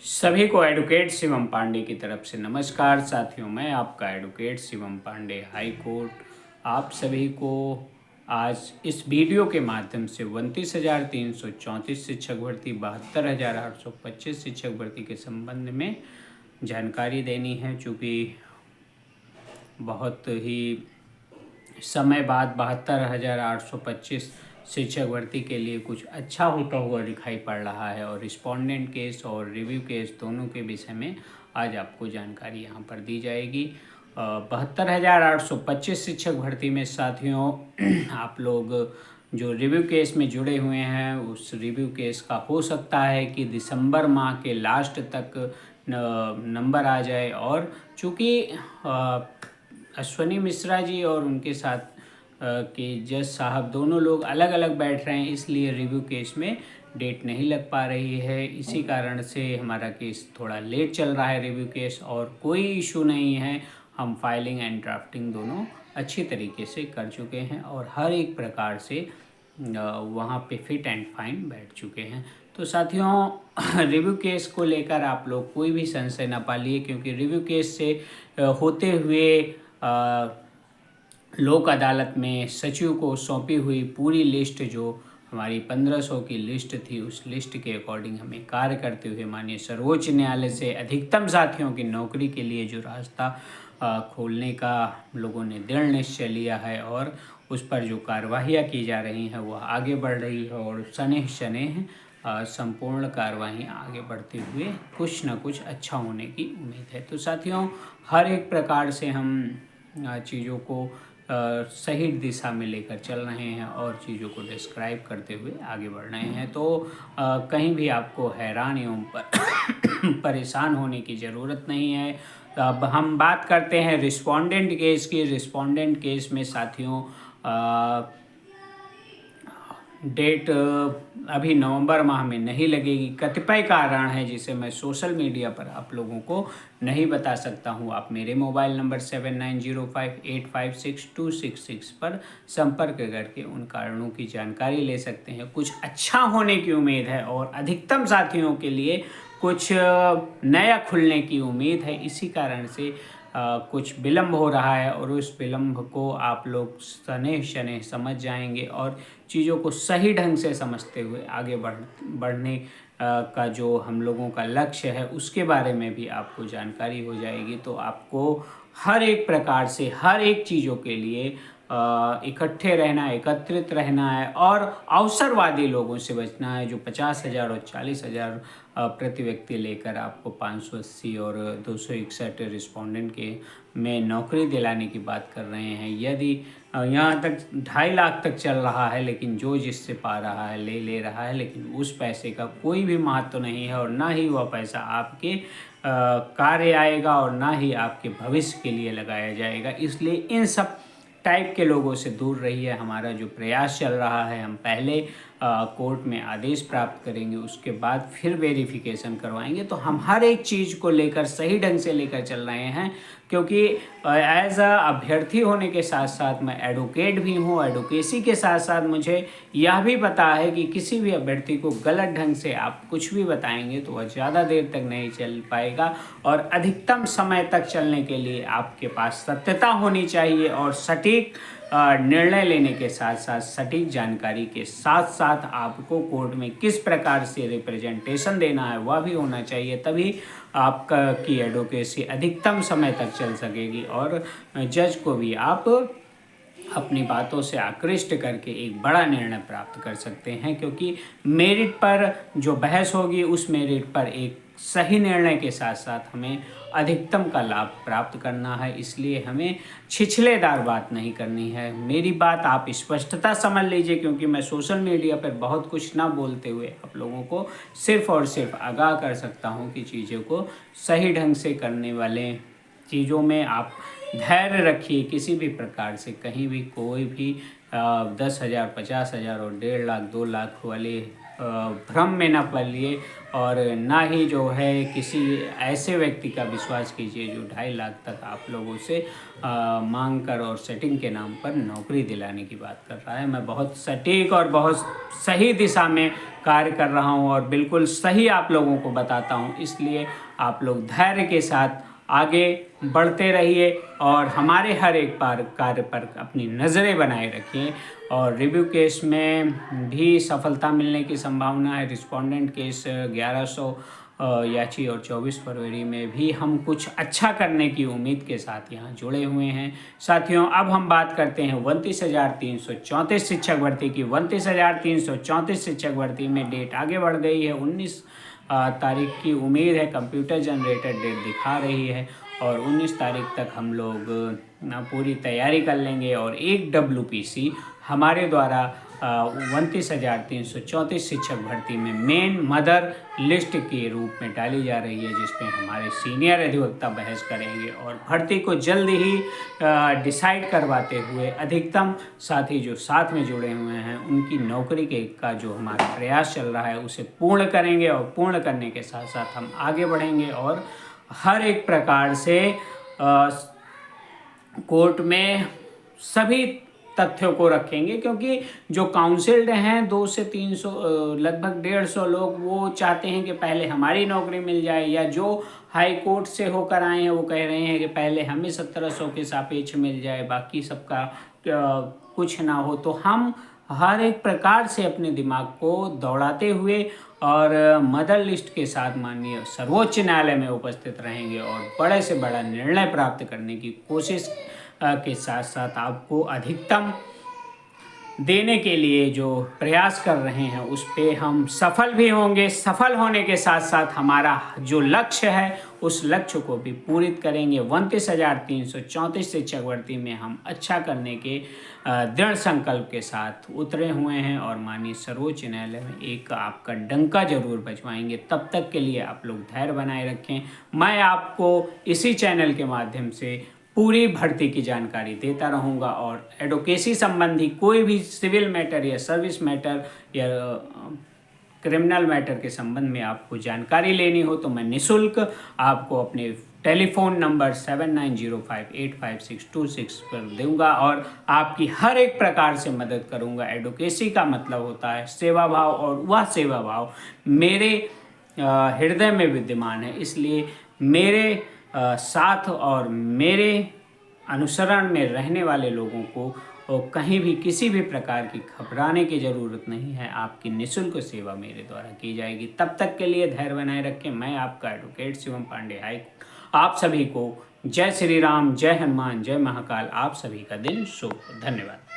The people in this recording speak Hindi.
सभी को एडवोकेट शिवम पांडे की तरफ से नमस्कार साथियों। मैं आपका advocate Shivam Pandey high court आप सभी को आज इस वीडियो के माध्यम से 29,334 शिक्षक भर्ती 72,825 शिक्षक भर्ती के संबंध में जानकारी देनी है। चूँकि बहुत ही समय बाद 72,825 शिक्षक भर्ती के लिए कुछ अच्छा होता हुआ दिखाई पड़ रहा है और रिस्पोंडेंट केस और रिव्यू केस दोनों के विषय में आज आपको जानकारी यहाँ पर दी जाएगी। 72,825 शिक्षक भर्ती में साथियों आप लोग जो रिव्यू केस में जुड़े हुए हैं उस रिव्यू केस का हो सकता है कि दिसंबर माह के लास्ट तक नंबर आ जाए। और चूँकि अश्वनी मिश्रा जी और उनके साथ के जज साहब दोनों लोग अलग अलग बैठ रहे हैं, इसलिए रिव्यू केस में डेट नहीं लग पा रही है। इसी कारण से हमारा केस थोड़ा लेट चल रहा है रिव्यू केस। और कोई इशू नहीं है, हम फाइलिंग एंड ड्राफ्टिंग दोनों अच्छी तरीके से कर चुके हैं और हर एक प्रकार से वहाँ पे फिट एंड फाइन बैठ चुके हैं। तो साथियों रिव्यू केस को लेकर आप लोग कोई भी संशय न पालिए, क्योंकि रिव्यू केस से होते हुए लोक अदालत में सचिव को सौंपी हुई पूरी लिस्ट जो हमारी 1500 की लिस्ट थी, उस लिस्ट के अकॉर्डिंग हमें कार्य करते हुए माननीय सर्वोच्च न्यायालय से अधिकतम साथियों की नौकरी के लिए जो रास्ता खोलने का लोगों ने दृढ़ निश्चय लिया है और उस पर जो कार्रवाइयाँ की जा रही हैं वह आगे बढ़ रही है और शनैः शनैः संपूर्ण कार्रवाई आगे बढ़ते हुए कुछ न कुछ अच्छा होने की उम्मीद है। तो साथियों हर एक प्रकार से हम चीज़ों को सही दिशा में लेकर चल रहे हैं और चीज़ों को डिस्क्राइब करते हुए आगे बढ़ रहे हैं। तो कहीं भी आपको हैरान एवं परेशान होने की ज़रूरत नहीं है। अब हम बात करते हैं रिस्पोंडेंट केस की। रिस्पोंडेंट केस में साथियों डेट अभी नवंबर माह में नहीं लगेगी। कतिपय कारण है जिसे मैं सोशल मीडिया पर आप लोगों को नहीं बता सकता हूँ। आप मेरे मोबाइल नंबर 7905856266 पर संपर्क करके उन कारणों की जानकारी ले सकते हैं। कुछ अच्छा होने की उम्मीद है और अधिकतम साथियों के लिए कुछ नया खुलने की उम्मीद है। इसी कारण से कुछ विलम्ब हो रहा है और उस विलम्ब को आप लोग शनैः शनैः समझ जाएंगे और चीज़ों को सही ढंग से समझते हुए आगे बढ़ने का जो हम लोगों का लक्ष्य है उसके बारे में भी आपको जानकारी हो जाएगी। तो आपको हर एक प्रकार से हर एक चीज़ों के लिए इकट्ठे रहना, एकत्रित रहना है और अवसरवादी लोगों से बचना है जो 50,000 और 40,000 प्रति व्यक्ति लेकर आपको 580 और 261 रिस्पोंडेंट के में नौकरी दिलाने की बात कर रहे हैं। यदि यहाँ तक 2.5 लाख तक चल रहा है, लेकिन जो जिससे पा रहा है ले रहा है, लेकिन उस पैसे का कोई भी महत्व नहीं है और ना ही वह पैसा आपके कार्य आएगा और ना ही आपके भविष्य के लिए लगाया जाएगा। इसलिए इन सब टाइप के लोगों से दूर रहिए। हमारा जो प्रयास चल रहा है, हम पहले कोर्ट में आदेश प्राप्त करेंगे, उसके बाद फिर वेरिफिकेशन करवाएंगे। तो हम हर एक चीज़ को लेकर सही ढंग से लेकर चल रहे हैं, क्योंकि एज अ अभ्यर्थी होने के साथ साथ मैं एडवोकेट भी हूँ। एडवोकेसी के साथ साथ मुझे यह भी पता है कि किसी भी अभ्यर्थी को गलत ढंग से आप कुछ भी बताएंगे तो वह ज़्यादा देर तक नहीं चल पाएगा और अधिकतम समय तक चलने के लिए आपके पास सत्यता होनी चाहिए और सटीक निर्णय लेने के साथ साथ सटीक जानकारी के साथ साथ आपको कोर्ट में किस प्रकार से रिप्रेजेंटेशन देना है वह भी होना चाहिए। तभी आपका की एडवोकेसी अधिकतम समय तक चल सकेगी और जज को भी आप अपनी बातों से आकृष्ट करके एक बड़ा निर्णय प्राप्त कर सकते हैं। क्योंकि मेरिट पर जो बहस होगी उस मेरिट पर एक सही निर्णय के साथ साथ हमें अधिकतम का लाभ प्राप्त करना है। इसलिए हमें छिछलेदार बात नहीं करनी है। मेरी बात आप स्पष्टता समझ लीजिए, क्योंकि मैं सोशल मीडिया पर बहुत कुछ ना बोलते हुए आप लोगों को सिर्फ और सिर्फ आगाह कर सकता हूँ कि चीज़ों को सही ढंग से करने वाले चीज़ों में आप धैर्य रखिए। किसी भी प्रकार से कहीं भी कोई भी 10,000, 50,000 और 1.5 लाख 2 लाख वाले भ्रम में न पलिए और ना ही जो है किसी ऐसे व्यक्ति का विश्वास कीजिए जो 2.5 लाख तक आप लोगों से मांग कर और सेटिंग के नाम पर नौकरी दिलाने की बात कर रहा है। मैं बहुत सटीक और बहुत सही दिशा में कार्य कर रहा हूं और बिल्कुल सही आप लोगों को बताता हूं, इसलिए आप लोग धैर्य के साथ आगे बढ़ते रहिए और हमारे हर एक कार्य पर अपनी नज़रें बनाए रखिए। और रिव्यू केस में भी सफलता मिलने की संभावना है। रिस्पोंडेंट केस 1100 याची और 24 फरवरी में भी हम कुछ अच्छा करने की उम्मीद के साथ यहाँ जुड़े हुए हैं। साथियों, अब हम बात करते हैं 29,334 शिक्षक भर्ती की। 29,334 शिक्षक भर्ती में डेट आगे बढ़ गई है। 19 तारीख की उम्मीद है। कंप्यूटर जनरेटेड डेट दिखा रही है और 19 तारीख तक हम लोग पूरी तैयारी कर लेंगे और एक WPC हमारे द्वारा 29,334 शिक्षक भर्ती में मेन मदर लिस्ट के रूप में डाली जा रही है, जिसमें हमारे सीनियर अधिवक्ता बहस करेंगे और भर्ती को जल्द ही डिसाइड करवाते हुए अधिकतम साथी जो साथ में जुड़े हुए हैं उनकी नौकरी का जो हमारा प्रयास चल रहा है उसे पूर्ण करेंगे और पूर्ण करने के साथ साथ हम आगे बढ़ेंगे और हर एक प्रकार से कोर्ट में सभी तथ्यों को रखेंगे, क्योंकि जो काउंसिल्ड हैं 200 से 300 लगभग 150 लोग वो चाहते हैं कि पहले हमारी नौकरी मिल जाए, या जो हाई कोर्ट से होकर आए हैं वो कह रहे हैं कि पहले हमें 1700 के सापेक्ष मिल जाए, बाकी सबका कुछ ना हो। तो हम हर एक प्रकार से अपने दिमाग को दौड़ाते हुए और मदर लिस्ट के साथ माननीय सर्वोच्च न्यायालय में उपस्थित रहेंगे और बड़े से बड़ा निर्णय प्राप्त करने की कोशिश के साथ साथ आपको अधिकतम देने के लिए जो प्रयास कर रहे हैं उस पे हम सफल भी होंगे। सफल होने के साथ साथ हमारा जो लक्ष्य है उस लक्ष्य को भी पूरित करेंगे। 29,334 शिक्षक भर्ती में हम अच्छा करने के दृढ़ संकल्प के साथ उतरे हुए हैं और माननीय सर्वोच्च न्यायालय में एक आपका डंका जरूर बजवाएंगे। तब तक के लिए आप लोग धैर्य बनाए रखें। मैं आपको इसी चैनल के माध्यम से पूरी भर्ती की जानकारी देता रहूँगा और एडवोकेसी संबंधी कोई भी सिविल मैटर या सर्विस मैटर या क्रिमिनल मैटर के संबंध में आपको जानकारी लेनी हो तो मैं निःशुल्क आपको अपने टेलीफोन नंबर 7905855626 पर दूंगा और आपकी हर एक प्रकार से मदद करूंगा। एडवोकेसी का मतलब होता है सेवा भाव और वह सेवा भाव मेरे हृदय में विद्यमान है, इसलिए मेरे साथ और मेरे अनुसरण में रहने वाले लोगों को कहीं भी किसी भी प्रकार की घबराने की ज़रूरत नहीं है। आपकी निःशुल्क सेवा मेरे द्वारा की जाएगी। तब तक के लिए धैर्य बनाए रखें। मैं आपका एडवोकेट शिवम पांडे हाई आप सभी को जय श्री राम, जय हनुमान, जय महाकाल। आप सभी का दिन शुभ। धन्यवाद।